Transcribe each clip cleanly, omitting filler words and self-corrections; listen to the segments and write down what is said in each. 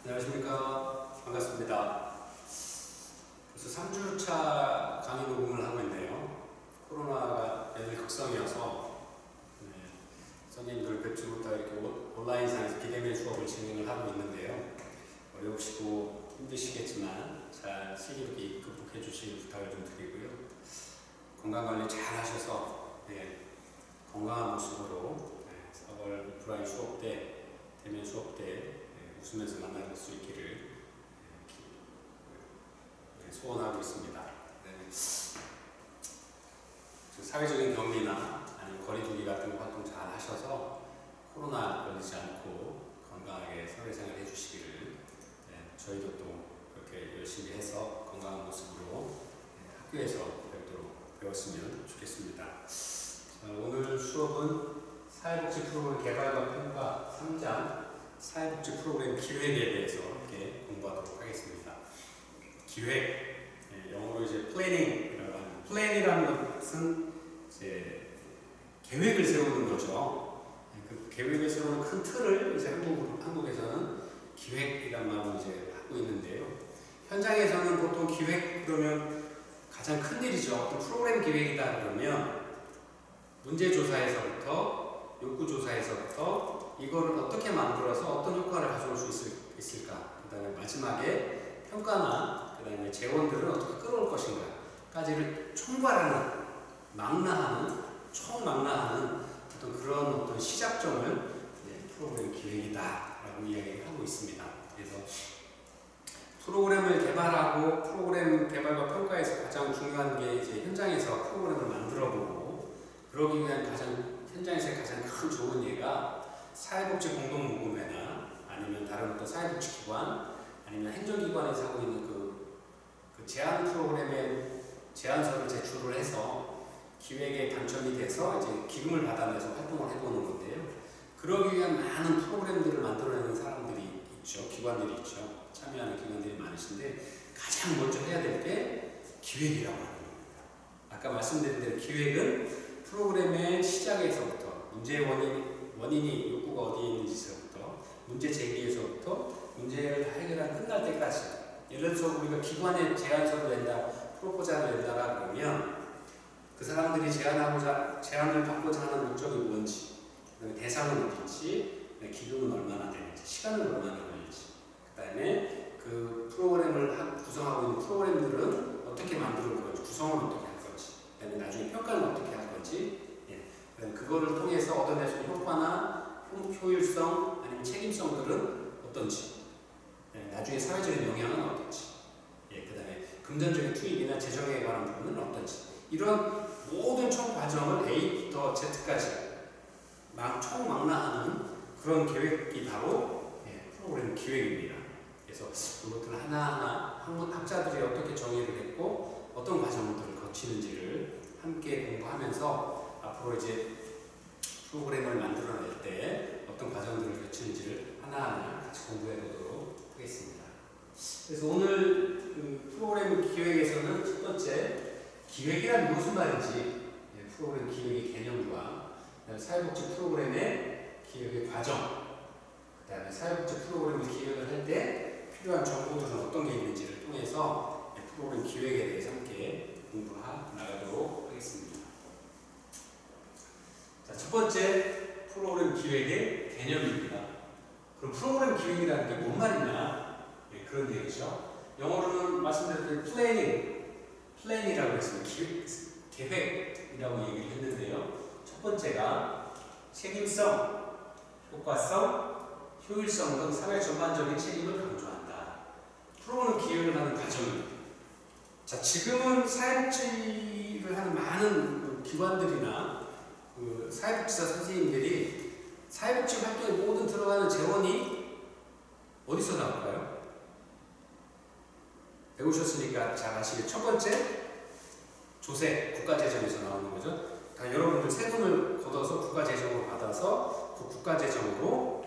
안녕하십니까. 반갑습니다. 벌써 3주차 강의 녹음을 하고 있네요. 코로나가 연일 극성이어서 선생님들 뵙지 못하고 이렇게 온라인상에서 비대면 수업을 진행을 하고 있는데요. 어려우시고 힘드시겠지만 잘 슬기롭게 극복해 주시길 부탁을 좀 드리고요. 건강관리 잘 하셔서 건강한 모습으로 4월 오프라인 수업 때, 대면 수업 때 웃으면서 만날 수 있기를 소원하고 있습니다. 사회적인 격리나 아니면 거리두기 같은 활동 잘 하셔서 코로나 걸리지 않고 건강하게 사회생활 해주시기를 저희도 또 그렇게 열심히 해서 건강한 모습으로 학교에서 뵙도록 배웠으면 좋겠습니다. 오늘 수업은 사회복지 프로그램 개발과 평가 3장 사회복지 프로그램 기획에 대해서 이렇게 공부하도록 하겠습니다. 기획, 영어로 이제 플래닝이라고 하는, 플랜이라는 것은 이제 계획을 세우는 거죠. 그 계획을 세우는 큰 틀을 이제 한국에서는 기획이란 말로 이제 하고 있는데요. 현장에서는 보통 기획 그러면 가장 큰 일이죠. 어떤 프로그램 기획이다 그러면 문제 조사에서부터 욕구 조사에서부터 이거를 어떻게 만들어서 어떤 효과를 가져올 수 있을까? 그 다음에 마지막에 평가나 그 다음에 재원들은 어떻게 끌어올 것인가? 까지를 총괄하는, 총망라하는 어떤 시작점을 프로그램 기획이다라고 이야기를 하고 있습니다. 그래서 프로그램을 개발하고 프로그램 개발과 평가에서 가장 중요한 게 이제 현장에서 프로그램을 만들어보고 그러기 위한 현장에서의 가장 큰 좋은 예가 사회복지 공동모금회나 아니면 다른 어떤 사회복지기관 아니면 행정기관에서 하고 있는 그 제안 프로그램의 제안서를 제출을 해서 기획에 당첨이 돼서 이제 기금을 받아내서 활동을 해보는 건데요. 그러기 위한 많은 프로그램들을 만들어내는 사람들이 있죠. 기관들이 있죠. 참여하는 기관들이 많으신데 가장 먼저 해야 될 게 기획이라고 하는 겁니다. 아까 말씀드린 대로 기획은 프로그램의 시작에서부터 문제의 원인이 욕구가 어디에 있는지서부터 문제 제기에서부터 문제를 다 해결하고 끝날 때까지 예를 들어서 우리가 기관에 제안서를 낸다, 프로포잘을 낸다라 그러면 그 사람들이 제안을 받고자 하는 목적이 뭔지 대상은 어딘지 기금은 얼마나 되는지 시간은 얼마나 걸릴지 그 다음에 그 프로그램을 구성하고 있는 프로그램들은 어떻게 만들어 올 건지 구성은 어떻게 할 건지 그 다음에 나중에 평가는 어떻게 할 건지 그거를 통해서 얻어낼 수 있는 효과나 효율성 아니면 책임성들은 어떤지 나중에 사회적인 영향은 어떤지 그 다음에 금전적인 투입이나 재정에 관한 부분은 어떤지 이런 모든 총 과정을 A부터 Z까지 총망라하는 그런 계획이 바로 프로그램 기획입니다. 그래서 이것들 하나하나 학자들이 어떻게 정의를 했고 어떤 과정들을 거치는지를 함께 공부하면서 앞으로 이제 프로그램을 만들어낼 때 어떤 과정들을 거치는지를 하나하나 같이 공부해 보도록 하겠습니다. 그래서 오늘 그 프로그램 기획에서는 첫 번째 기획이란 무슨 말인지 프로그램 기획의 개념과 사회복지 프로그램의 기획의 과정 그 다음에 사회복지 프로그램을 기획을 할 때 필요한 정보들은 어떤 게 있는지를 통해서 프로그램 기획에 대해서 함께 공부해 나가도록 하겠습니다. 자, 첫 번째 프로그램 기획의 개념입니다. 그럼 프로그램 기획이라는 게 뭔 말이냐? 그런 얘기죠. 영어로는 말씀드렸던 플랜이라고 했습니다. 계획이라고 얘기를 했는데요. 첫 번째가 책임성, 효과성, 효율성 등 사회 전반적인 책임을 강조한다. 프로그램 기획을 하는 과정입니다. 자, 지금은 사회복지를 하는 많은 기관들이나 사회복지사 선생님들이 사회복지 활동에 모든 들어가는 재원이 어디서 나올까요? 배우셨으니까 잘 아시겠죠? 첫 번째, 조세, 국가재정에서 나오는 거죠. 다 여러분들 세금을 걷어서 국가재정으로 받아서 그 국가재정으로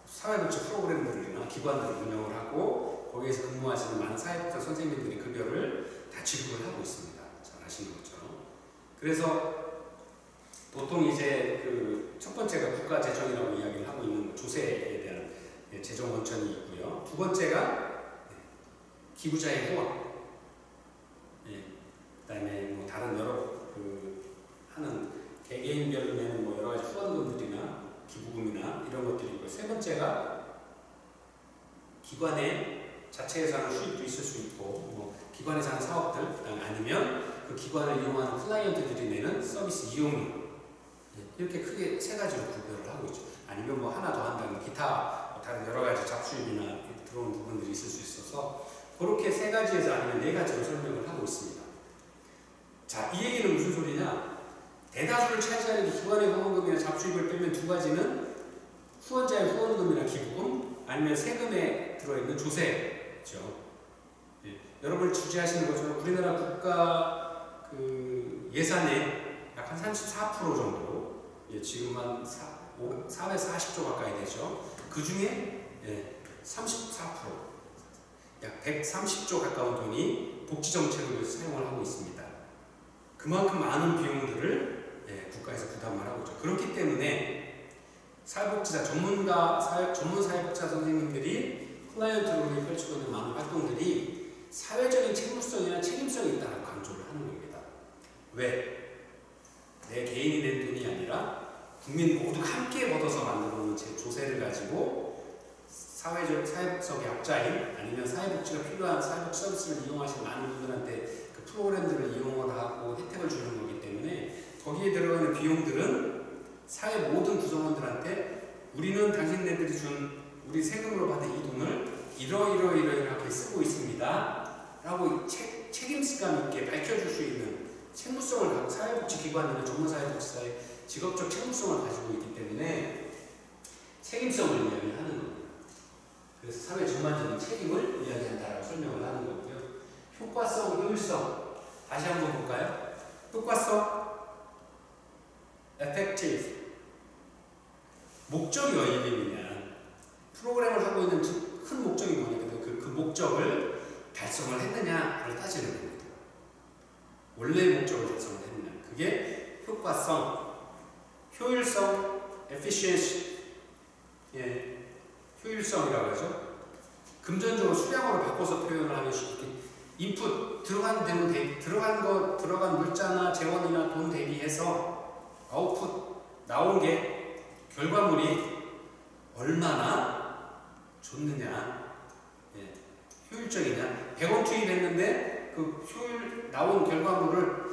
사회복지 프로그램들이나 기관들을 운영을 하고 거기에서 근무하시는 많은 사회복지 선생님들이 급여를 다 지급을 하고 있습니다. 잘 아시는 것처럼. 그래서 보통 이제 그 첫 번째가 국가재정이라고 이야기를 하고 있는 조세에 대한 재정 원천이 있고요. 두 번째가 기부자의 후원. 그다음에 뭐 다른 여러 하는 개개인별로 내는 뭐 여러 가지 후원금들이나 기부금이나 이런 것들이 있고, 세 번째가 기관의 자체 예산을 수입도 있을 수 있고, 뭐 기관에서 하는 사업들, 그다음에 아니면 그 기관을 이용하는 클라이언트들이 내는 서비스 이용료, 이렇게 크게 세 가지로 구별을 하고 있죠. 아니면 뭐 하나 더 한다면 기타 다른 여러 가지 잡수입이나 들어오는 부분들이 있을 수 있어서 그렇게 세 가지에서 아니면 네 가지로 설명을 하고 있습니다. 자, 이 얘기는 무슨 소리냐? 대다수를 차지하는 기관의 후원금이나 잡수입을 빼면 두 가지는 후원자의 후원금이나 기부금, 아니면 세금에 들어있는 조세죠. 여러분 주지하시는 것처럼 우리나라 국가 예산의 약 한 34% 정도, 지금 한 440조 가까이 되죠. 그 중에 34%, 약 130조 가까운 돈이 복지정책을 위해서 사용을 하고 있습니다. 그만큼 많은 비용들을 국가에서 부담을 하고 있죠. 그렇기 때문에 사회복지사, 전문 사회복지사 선생님들이 클라이언트로 펼치고 있는 많은 활동들이 사회적인 책무성이나 책임성이 있다고 강조를 하는 겁니다. 왜? 내 개인이 낸 돈이 아니라 국민 모두가 함께 걷어서 만들어놓은 조세를 가지고 사회적 약자인, 아니면 사회복지가 필요한 사회복지 서비스를 이용하시는 많은 분들한테 그 프로그램들을 이용을 하고 혜택을 주는 거기 때문에 거기에 들어가는 비용들은 사회 모든 구성원들한테 우리는 당신네들이 준 우리 세금으로 받은 이 돈을 이렇게 쓰고 있습니다 라고 책임감 있게 밝혀줄 수 있는 책무성을 갖고, 사회복지기관이나 전문사회복지사의 직업적 책무성을 가지고 있기 때문에 책임성을 이야기하는 겁니다. 그래서 사회 전반적인 책임을 이야기한다라고 설명을 하는 거고요. 효과성, 효율성, 다시 한번 볼까요? 효과성, effective. 목적이 어디냐? 프로그램을 하고 있는 큰 목적이 뭐냐? 그 목적을 달성을 했느냐를 따지는 겁니다. 원래 목적을 달성을 했느냐? 그게 효과성, 효율성, efficiency. 효율성이라고 하죠. 금전적으로 수량으로 바꿔서 표현을 하면 쉽게 인풋 들어간 물자나 재원이나 돈 대비해서 아웃풋 나온 게 결과물이 얼마나 좋느냐, 효율적이냐. 100원 투입했는데 그 나온 결과물을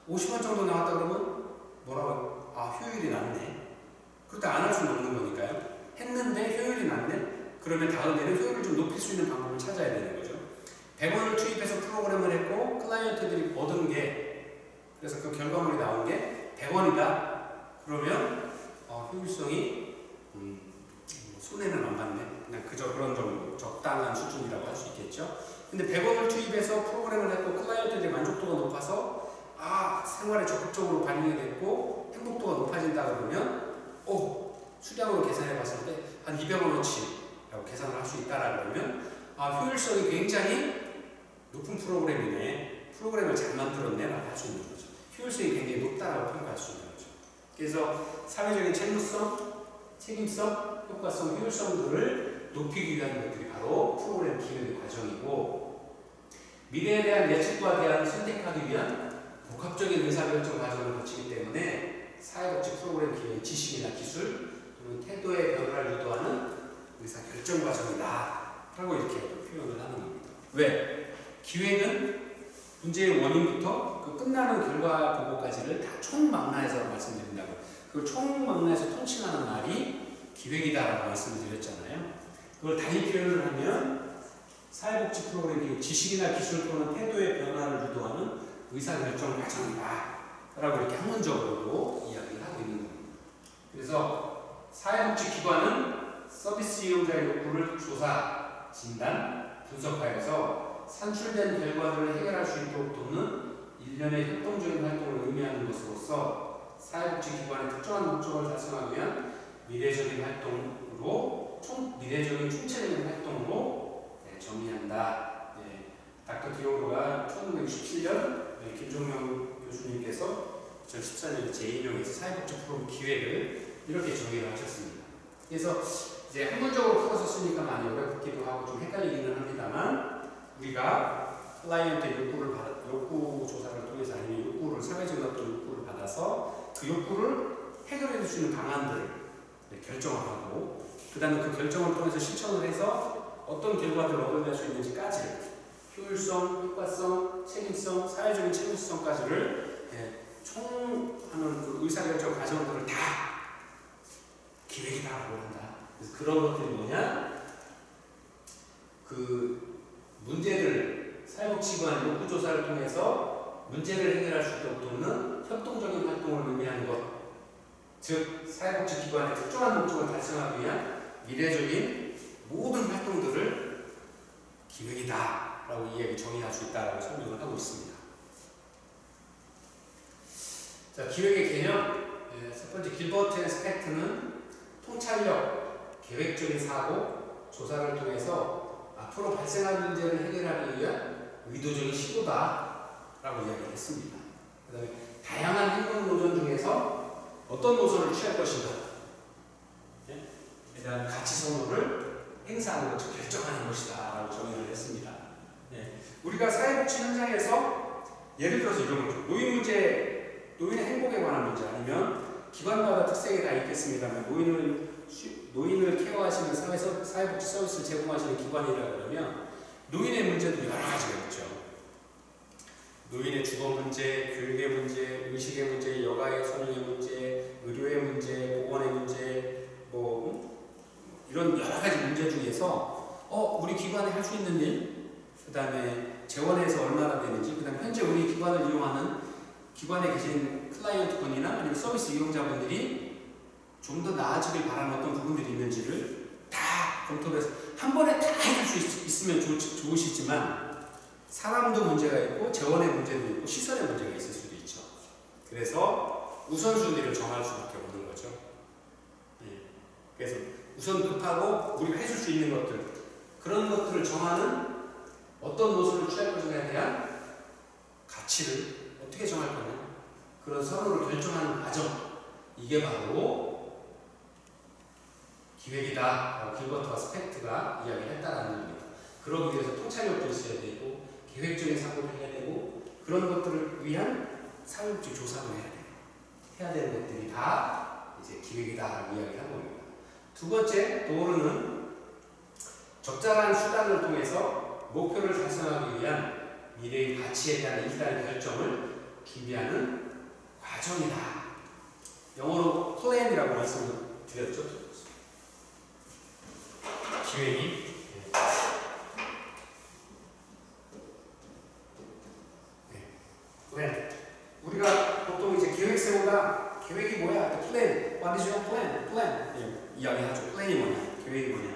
50원 정도 나왔다 그러면 뭐라고? 효율이 낮네. 그렇다 안 할 수는 없는 거니까요. 했는데 효율이 낮네? 그러면 다음에는 효율을 좀 높일 수 있는 방법을 찾아야 되는 거죠. 100원을 투입해서 프로그램을 했고 클라이언트들이 얻은 게, 그래서 그 결과물이 나온 게 100원이다. 그러면 효율성이 손해는 안 받네. 그냥 그저 그런 정도 적당한 수준이라고 할 수 있겠죠. 근데 100원을 투입해서 프로그램을 했고 클라이언트들의 만족도가 높아서 생활에 적극적으로 반영이 됐고 행복도가 높아진다 그러면 수량으로 계산해 봤을 때 한 200원어치라고 계산을 할 수 있다라 그러면 효율성이 굉장히 높은 프로그램이네, 프로그램을 잘 만들었네 라고 할 수 있는 거죠. 효율성이 굉장히 높다라고 평가할 수 있는 거죠. 그래서 사회적인 책무성, 책임성, 효과성, 효율성들을 높이기 위한 것들이 바로 프로그램 기획의 과정이고, 미래에 대한 예측과 대한 선택하기 위한 복합적인 의사결정 과정을 거치기 때문에 사회복지 프로그램 기획의 지식이나 기술 또는 태도의 변화를 유도하는 의사결정 과정이다 라고 이렇게 표현을 하는 겁니다. 왜? 기획은 문제의 원인부터 그 끝나는 결과 보고까지를 다 총망라해서 말씀드린다고, 그걸 총망라해서 통칭하는 말이 기획이다라고 말씀을 드렸잖아요. 그걸 달리 표현을 하면 사회복지 프로그램이 지식이나 기술 또는 태도의 변화를 유도하는 의사결정 과정이다 라고 이렇게 학문적으로도 이야기를 하고 있는 겁니다. 그래서 사회복지기관은 서비스 이용자의 욕구를 조사, 진단, 분석하여서 산출된 결과들을 해결할 수 있도록 돕는 일련의 협동적인 활동을 의미하는 것으로서 사회복지기관의 특정한 목적을 달성하기 위한 미래적인 총체적인 활동으로 정의한다. 닥터 디오로가 1967년 김종명 교수님께서 2014년 제2명에서 사회복지 프로그램 기획을 이렇게 정의를 하셨습니다. 그래서 이제 한문적으로 풀어서 쓰니까 많이 어렵기도 하고 좀 헷갈리기는 합니다만 우리가 클라이언트의 욕구 조사를 통해서 아니면 욕구를 사회적인 어떤 욕구를 받아서 그 욕구를 해결해 줄 수 있는 방안들을 결정하고 그 다음에 그 결정을 통해서 실천을 해서 어떤 결과들을 얻어낼 수 있는지까지를 효율성, 효과성, 책임성, 사회적인 책임성까지를 총하는 그 의사결정 과정들을 다 기획이다라고 한다. 그래서 그런 것들이 뭐냐? 그 문제들, 사회복지관 욕구조사를 통해서 문제를 해결할 수 있도록 돕는 협동적인 활동을 의미하는 것. 즉, 사회복지기관의 특정한 목적을 달성하기 위한 미래적인 모든 활동들을 기획이다 라고 이야기 정의할 수 있다라고 설명을 하고 있습니다. 자, 기획의 개념. 첫 번째, 길버트 앤 스펙트는 통찰력, 계획적인 사고, 조사를 통해서 앞으로 발생할 문제를 해결하기 위한 의도적인 시도다라고 이야기했습니다. 그 다음에 다양한 행동 노선 중에서 어떤 노선을 취할 것인가 에 대한 가치 선호를 행사하는 것을 결정하는 것이다 라고 정의를 했습니다. 우리가 사회복지 현장에서 예를 들어서 이런 거죠. 노인 문제, 노인의 행복에 관한 문제 아니면 기관마다 특색이 다 있겠습니다만 노인을 케어하시는 사회복지 서비스를 제공하시는 기관이라고 그러면 노인의 문제도 여러 가지가 있죠. 노인의 주거 문제, 교육의 문제, 의식의 문제, 여가의 선용의 문제, 의료의 문제, 보건의 문제, 이런 여러 가지 문제 중에서 우리 기관에 할 수 있는 일, 그 다음에 재원에서 얼마나 되는지, 그 다음에 현재 우리 기관을 이용하는 기관에 계신 클라이언트분이나 아니면 서비스 이용자분들이 좀 더 나아지길 바라는 어떤 부분들이 있는지를 다 검토를 해서 한 번에 다 해줄 수 있으면 좋으시지만 사람도 문제가 있고 재원의 문제도 있고 시설의 문제가 있을 수도 있죠. 그래서 우선순위를 정할 수밖에 없는 거죠. 그래서 우선 급하고 우리가 해줄 수 있는 것들, 그런 것들을 정하는 어떤 노선을 취할 것인가에 대한 가치를 어떻게 정할 거냐, 그런 서로를 결정하는 과정, 이게 바로 기획이다. 길버트와 스펙트가 이야기를 했다라는 겁니다. 그러기 위해서 통찰력도 있어야 되고 계획적인 사고를 해야 되고 그런 것들을 위한 사회복지 조사도 해야 되는 것들이 다 이제 기획이다라고 이야기를 한 겁니다. 두 번째, 도어는 적절한 수단을 통해서 목표를 달성하기 위한 미래의 가치에 대한 일단의 결정을 준비하는 과정이다. 영어로 플랜이라고 말씀을 드렸죠. 기획이 플랜. 우리가 보통 이제 계획 세우다 계획이 뭐야? 플랜. What is your plan? 플랜. 이야기하죠. 플랜이 뭐냐? 계획이 뭐냐?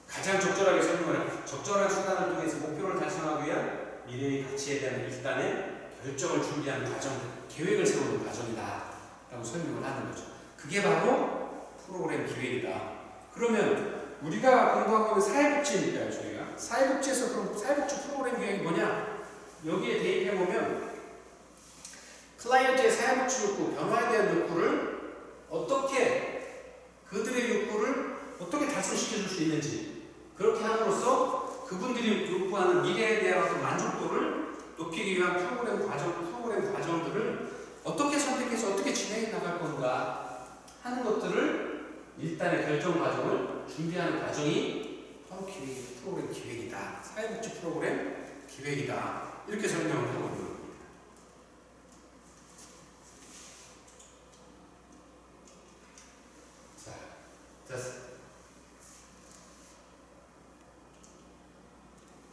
가장 적절하게 설명을 해요. 적절한 수단을 통해서 목표를 달성하기 위한 미래의 가치에 대한 일단의 결정을 준비하는 과정, 계획을 세우는 과정이다 라고 설명을 하는 거죠. 그게 바로 프로그램 기획이다. 그러면 우리가 공부하고 있는 사회복지니까요. 저희가 사회복지에서 그럼 사회복지 프로그램 기획이 뭐냐? 여기에 대입해보면 클라이언트의 사회복지 욕구, 변화에 대한 욕구를 어떻게, 그들의 욕구를 어떻게 달성시켜줄 수 있는지, 그렇게 함으로써 그분들이 요구하는 미래에 대한 어떤 만족도를 높이기 위한 프로그램 과정들을 어떻게 선택해서 어떻게 진행해 나갈 건가 하는 것들을 일단의 결정 과정을 준비하는 과정이 바로 프로그램 기획이다. 사회복지 프로그램 기획이다. 이렇게 설명을 하고 있는 겁니다.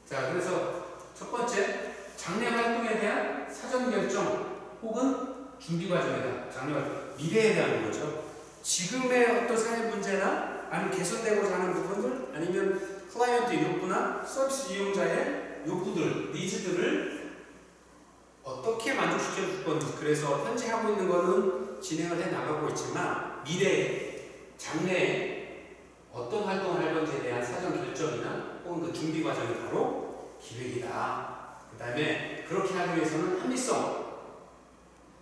자, 그래서 첫 번째, 장래 활동에 대한 사전 결정 혹은 준비 과정이다. 장래 활동, 미래에 대한 거죠. 지금의 어떤 사회 문제나 아니면 개선되고자 하는 부분들 아니면 클라이언트의 욕구나 서비스 이용자의 욕구들, 니즈들을 어떻게 만족시켜 줄 건지, 그래서 현재 하고 있는 거는 진행을 해 나가고 있지만 미래에, 장래에 어떤 활동을 할 건지에 대한 사전 결정이나 혹은 그 준비 과정이 바로 기획이다. 그 다음에 그렇게 하기 위해서는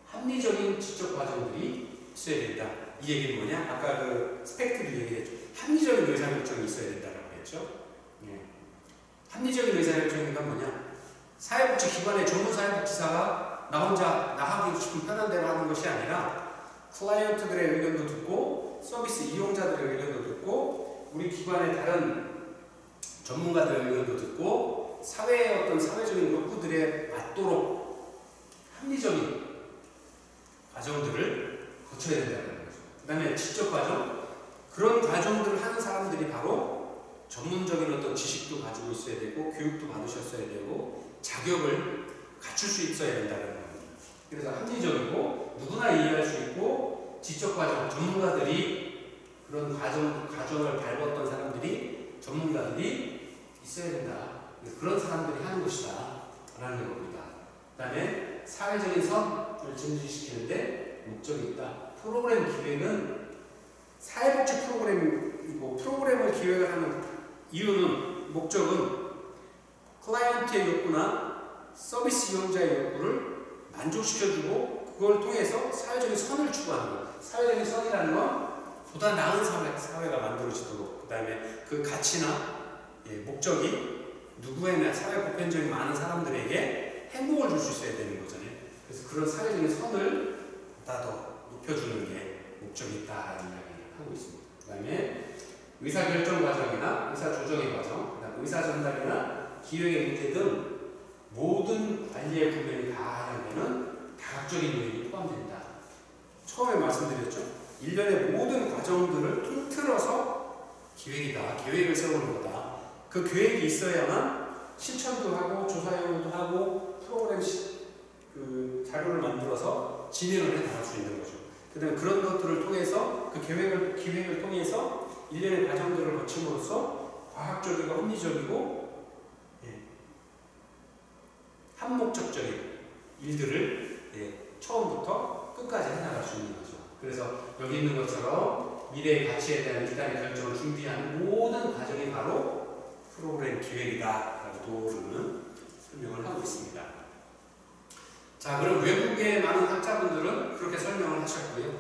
합리적인 지적 과정들이 있어야 된다. 이 얘기는 뭐냐? 아까 그 스펙트를 얘기했죠. 합리적인 의사결정이 있어야 된다고 했죠. 예. 합리적인 의사결정이가 뭐냐? 사회복지기관의 전문사회복지사가 나 혼자 나 하고 싶은 편한 대로 하는 것이 아니라 클라이언트들의 의견도 듣고 서비스 이용자들의 의견도 듣고 우리 기관의 다른 전문가들의 의견도 듣고 사회의 어떤 사회적인 욕구들에 맞도록 합리적인 과정들을 거쳐야 된다는 거죠. 그 다음에 지적 과정, 그런 과정들을 하는 사람들이 바로 전문적인 어떤 지식도 가지고 있어야 되고 교육도 받으셨어야 되고 자격을 갖출 수 있어야 된다는 겁니다. 그래서 합리적이고 누구나 이해할 수 있고 지적 과정, 전문가들이 그런 과정을 밟았던 사람들이 전문가들이 있어야 된다. 그런 사람들이 하는 것이다 라는 겁니다. 그 다음에 사회적인 선을 증진시키는데 목적이 있다. 프로그램 기획은 사회복지 프로그램이고 프로그램을 기획을 하는 이유는 목적은 클라이언트의 욕구나 서비스 이용자의 욕구를 만족시켜주고 그걸 통해서 사회적인 선을 추구하는 것. 사회적인 선이라는 건 보다 나은 사회가 만들어지도록 그 다음에 그 가치나 목적이 누구에나 사회 보편적인 많은 사람들에게 행복을 줄 수 있어야 되는 거잖아요. 그래서 그런 사회적인 선을 보다 더 높여주는 게 목적이 있다라는 이야기를 하고 있습니다. 그 다음에 의사결정 과정이나 의사조정의 과정, 그 다음에 의사전달이나 기획의 문제 등 모든 관리의 부분이 다 하려면 다각적인 요인이 포함된다. 처음에 말씀드렸죠. 일련의 모든 과정들을 통틀어서 기획이다. 계획을 세우는 거다. 그 계획이 있어야만 실천도 하고 조사용도 하고 프로그램 그 자료를 만들어서 진행을 해 나갈 수 있는 거죠. 그다음에 그런 것들을 통해서 그 기획을 통해서 일련의 과정들을 거침으로써 과학적이고 합리적이고 한목적적인 일들을 처음부터 끝까지 해나갈 수 있는 거죠. 그래서 여기 있는 것처럼 미래의 가치에 대한 일단의 결정을 준비하는 모든 과정이 바로 프로그램 기획이다라고 도우르는 설명을 하고 있습니다. 자, 그럼 외국의 많은 학자분들은 그렇게 설명을 하셨고요.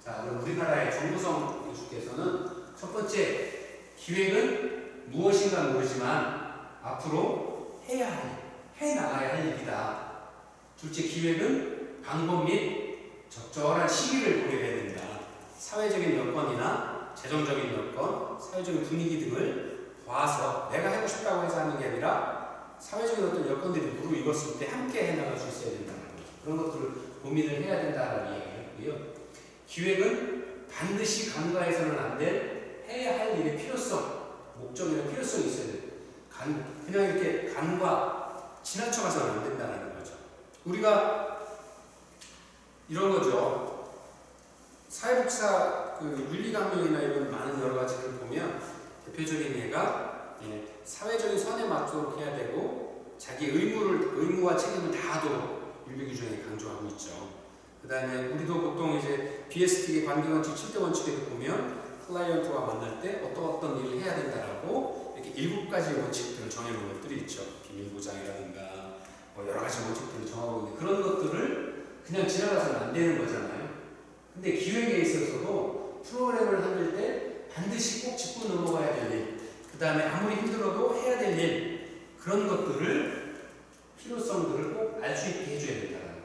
자, 그럼 우리나라의 정무성 교수께서는 첫 번째, 기획은 무엇인가 모르지만 앞으로 해 나가야 할 일이다. 둘째, 기획은 방법 및 적절한 시기를 고려해야 된다. 사회적인 여건이나 재정적인 여건, 사회적인 분위기 등을 봐서 내가 하고 싶다고 해서 하는 게 아니라 사회적인 어떤 여건들이 무르익었을 때 함께 해나갈 수 있어야 된다는 거죠. 그런 것들을 고민을 해야 된다는 이야기고요. 기획은 반드시 간과해서는 안 될 해야 할 일의 필요성, 목적이나 필요성이 있어야 돼요. 그냥 이렇게 간과 지나쳐가서는 안 된다는 거죠. 우리가 이런 거죠. 사회복지사 그 윤리강령이나 이런 많은 여러 가지를 보면 대표적인 예가 사회적인 선에 맞도록 해야 되고 자기 의무와 책임을 다하도록 윤리규정에 강조하고 있죠. 그 다음에 우리도 보통 이제 BST의 관계원칙 7대 원칙에도 보면 클라이언트와 만날 때 어떤 일을 해야 된다라고 이렇게 7가지 원칙들을 정해놓은 것들이 있죠. 비밀보장이라든가 뭐 여러 가지 원칙들을 정하고 있는데 그런 것들을 그냥 지나가서는 안 되는 거잖아요. 근데 기획에 있어서도 프로그램을 만들 때 반드시 꼭 짚고 넘어가야 될 일, 그 다음에 아무리 힘들어도 해야 될 일, 그런 것들을 필요성들을 꼭 알 수 있게 해줘야 된다는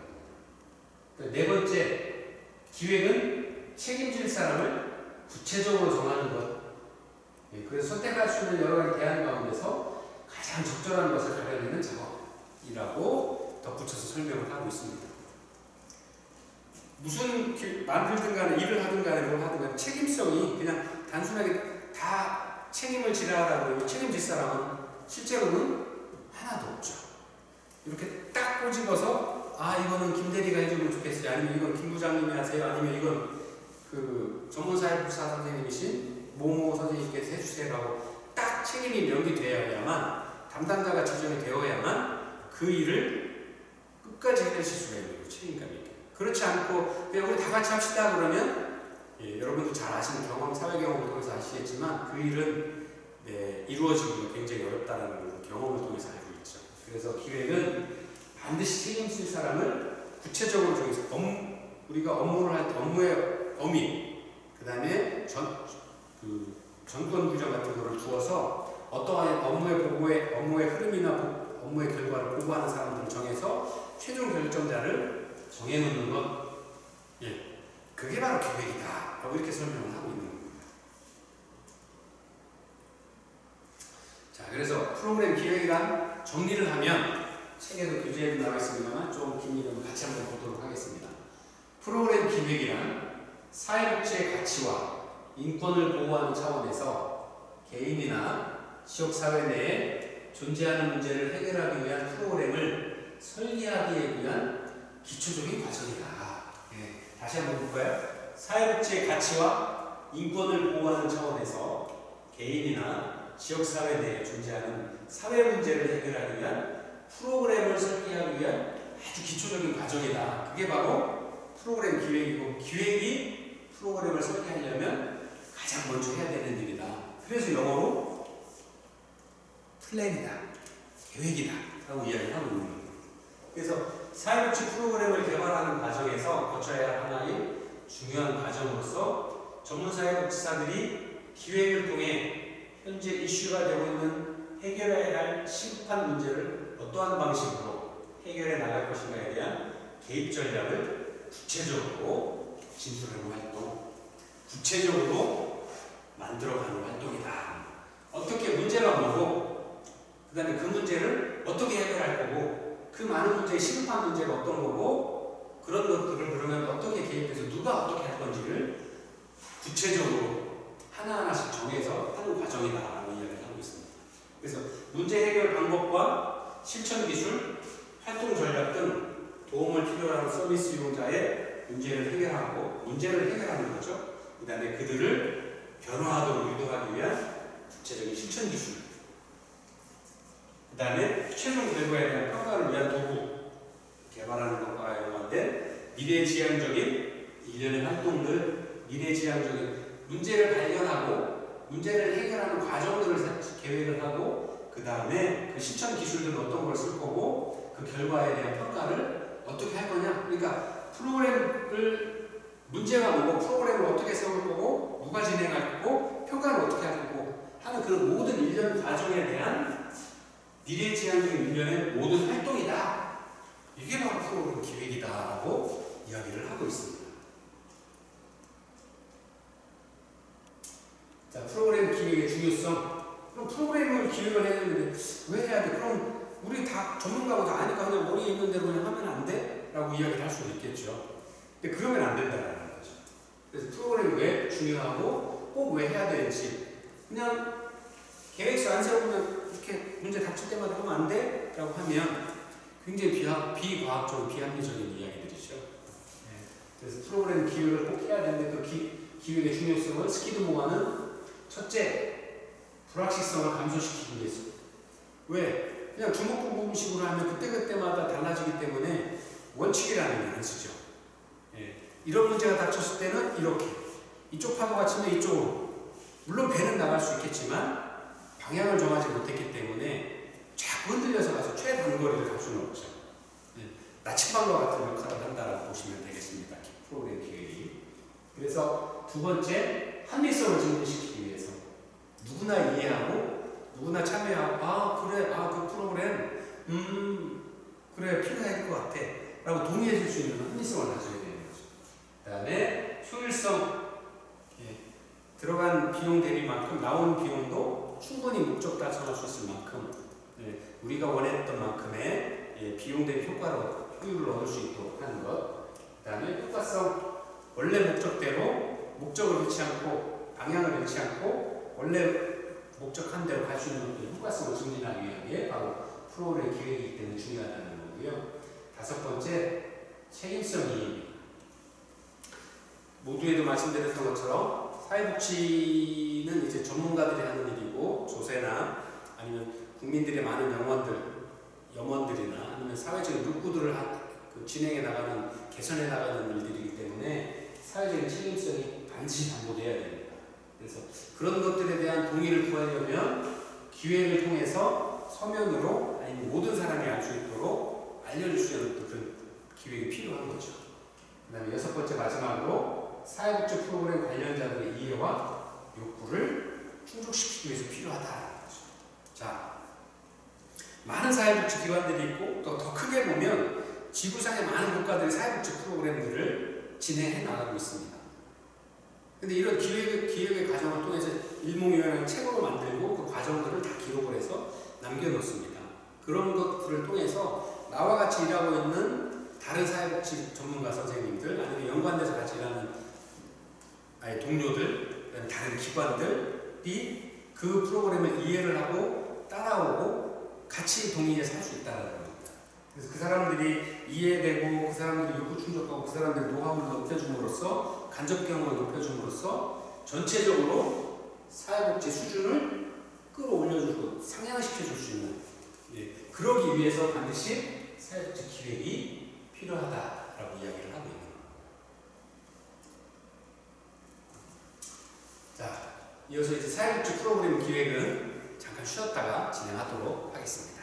거예요. 네 번째, 기획은 책임질 사람을 구체적으로 정하는 것. 그래서 선택할 수 있는 여러 가지 대안 가운데서 가장 적절한 것을 가려내는 작업이라고 덧붙여서 설명을 하고 있습니다. 무슨 만들든 간에 일을 하든 간에 뭘 하든 간에 책임성이 그냥 단순하게 다 책임을 지라라고 그러면 책임질 사람은 실제로는 하나도 없죠. 이렇게 딱 꼬집어서 이거는 김 대리가 해주면 좋겠어요. 아니면 이건 김 부장님이 하세요. 아니면 이건 그 전문사회복지사 선생님이신 모모 선생님께서 해주세요라고 딱 책임이 명기되어야만 담당자가 지정이 되어야만 그 일을 끝까지 해내실 수가 있는 거예요. 책임감이 있게. 그렇지 않고 그냥 우리 다 같이 합시다 그러면 여러분도 잘 아시는 경험, 사회 경험을 통해서 아시겠지만 그 일은 이루어지기가 굉장히 어렵다는 걸 경험을 통해서 알고 있죠. 그래서 기획은 반드시 책임질 사람을 구체적으로 정해서 우리가 업무를 할 때 업무의 범위, 그 다음에 전권 규정 같은 거를 두어서 어떠한 업무의 흐름이나 업무의 결과를 보고하는 사람들을 정해서 최종 결정자를 정해놓는 것, 예, 그게 바로 기획이다 라고 이렇게 설명을 하고 있는 겁니다. 자, 그래서 프로그램 기획이란 정리를 하면 책에도 교재에도 나와 있습니다만 좀 긴 이름을 같이 한번 보도록 하겠습니다. 프로그램 기획이란 사회복지의 가치와 인권을 보호하는 차원에서 개인이나 지역사회 내에 존재하는 문제를 해결하기 위한 프로그램을 설계하기 위한 기초적인 과정이다. 예, 다시 한번 볼까요? 사회복지의 가치와 인권을 보호하는 차원에서 개인이나 지역사회 내에 존재하는 사회 문제를 해결하기 위한 프로그램을 설계하기 위한 아주 기초적인 과정이다. 그게 바로 프로그램 기획이고, 기획이 프로그램을 설계하려면 가장 먼저 해야 되는 일이다. 그래서 영어로 플랜이다, 계획이다 라고 이야기를 하고 있는 거예요. 그래서 사회복지 프로그램을 개발하는 과정에서 거쳐야 할 하나의 중요한 과정으로서 전문 사회복지사들이 기획을 통해 현재 이슈가 되고 있는 해결해야 할 시급한 문제를 어떠한 방식으로 해결해 나갈 것인가에 대한 개입 전략을 구체적으로 진술하는 활동, 구체적으로 만들어가는 활동이다. 어떻게 문제가 뭐고, 그 다음에 그 문제를 어떻게 해결할 거고, 그 많은 문제의 시급한 문제가 어떤 거고, 그런 것들을 그러면 어떻게 개입해서 누가 어떻게 할 건지를 구체적으로 하나하나씩 정해서 하는 과정이다라고 이야기를 하고 있습니다. 그래서 문제 해결 방법과 실천 기술, 활동 전략 등 도움을 필요로 하는 서비스 이용자의 문제를 해결하는 거죠. 그 다음에 그들을 변화하도록 유도하기 위한 구체적인 실천 기술, 그 다음에 최종 결과에 대한 평가를 위한 도구 개발하는 것과 연관된 미래지향적인 일련의 활동들, 미래지향적인 문제를 발견하고 문제를 해결하는 과정들을 계획을 하고, 그 다음에 그 실천 기술들은 어떤 걸 쓸 거고, 그 결과에 대한 평가를 어떻게 할 거냐. 그러니까 문제가 뭐고 프로그램을 어떻게 세울 거고, 누가 진행할 거고, 평가를 어떻게 할 거고 하는 그 모든 일련 과정에 대한 미래지향적인 일련의 모든 활동이다. 이게 바로 프로그램 기획이다라고 이야기를 하고 있습니다. 자, 프로그램 기획의 중요성. 그럼 프로그램을 기획을 해야 되는데 왜 해야 돼? 그럼 우리 다 전문가고 다 아니까 그냥 머리에 있는 대로 그냥 하면 안 돼? 라고 이야기를 할 수도 있겠죠. 근데 그러면 안 된다는 거죠. 그래서 프로그램이 왜 중요하고 꼭 왜 해야 되는지, 그냥 계획서 안 세우면 이렇게 문제 닥칠 때마다 하면 안 돼? 라고 하면 굉장히 비과학적이고 비합리적인 이야기들이죠. 네. 그래서 프로그램 기획을 꼭 해야 되는데 그 기획의 중요성을 스키드모어는 첫째, 불확실성을 감소시키기 위해서. 왜? 그냥 주먹구구식으로 하면 그때그때마다 달라지기 때문에 원칙이라는 게 안 쓰죠. 예. 이런 문제가 닥쳤을 때는 이렇게, 이쪽 파도가 치면 이쪽으로. 물론 배는 나갈 수 있겠지만 방향을 정하지 못했기 때문에 자꾸 흔들려서 가서 최단거리를 갈 수는 없죠. 예. 나침반과 같은 역할을 한다고 보시면 되겠습니다. 프로그램 기획이. 그래서 두 번째, 합리성을 증진시키기 위해서 누구나 이해하고 누구나 참여하고, 그 프로그램 그래 필요할 것 같아 라고 동의해 줄 수 있는 합리성을 가져야 되는 거죠. 그 다음에 효율성, 들어간 비용 대비만큼 나온 비용도 충분히 목적 달성할 수 있을 만큼, 우리가 원했던 만큼의 비용 대비 효율을 얻을 수 있도록 하는 것. 그 다음에 효과성, 원래 목적대로 목적을 잃지 않고 방향을 잃지 않고 원래 목적한 대로 갈 수 있는 것들, 효과성을 증진하기 위한 게 바로 프로그램 기획이기 때문에 중요하다는 거고요. 다섯 번째, 책임성이 모두에도 말씀드렸던 것처럼 사회복지는 이제 전문가들이 하는 일이고, 조세나 아니면 국민들의 많은 염원들이나 아니면 사회적인 욕구들을 진행해 나가는, 개선해 나가는 일들이기 때문에 사회적인 책임성이 반드시 담보돼야 됩니다. 그래서 그런 것들에 대한 동의를 구하려면 기획을 통해서 서면으로 아니면 모든 사람이 알 수 있도록 알려줄 수 있는 그런 기획이 필요한 거죠. 그 다음에 여섯 번째, 마지막으로 사회복지 프로그램 관련자들의 이해와 욕구를 충족시키기 위해서 필요하다는 거죠. 자, 많은 사회복지 기관들이 있고 또 더 크게 보면 지구상의 많은 국가들이 사회복지 프로그램들을 진행해 나가고 있습니다. 근데 이런 기획의 과정을 통해서 일몽유연한 책으로 만들고 그 과정들을 다 기록을 해서 남겨놓습니다. 그런 것들을 통해서 나와 같이 일하고 있는 다른 사회복지 전문가 선생님들 아니면 연관돼서 같이 일하는 동료들, 다른 기관들이 그 프로그램을 이해를 하고 따라오고 같이 동의해서 할 수 있다는 겁니다. 그래서 그 사람들이 이해되고 그 사람들이 욕구 충족하고 그 사람들의 노하우를 높여줌으로써 간접 경험을 높여줌으로써 전체적으로 사회복지 수준을 끌어올려주고 상향시켜줄 수 있는 그러기 위해서 반드시 사회복지 기획이 필요하다라고 이야기를 하고 있는 겁니다. 자, 이어서 이제 사회복지 프로그램 기획은 잠깐 쉬었다가 진행하도록 하겠습니다.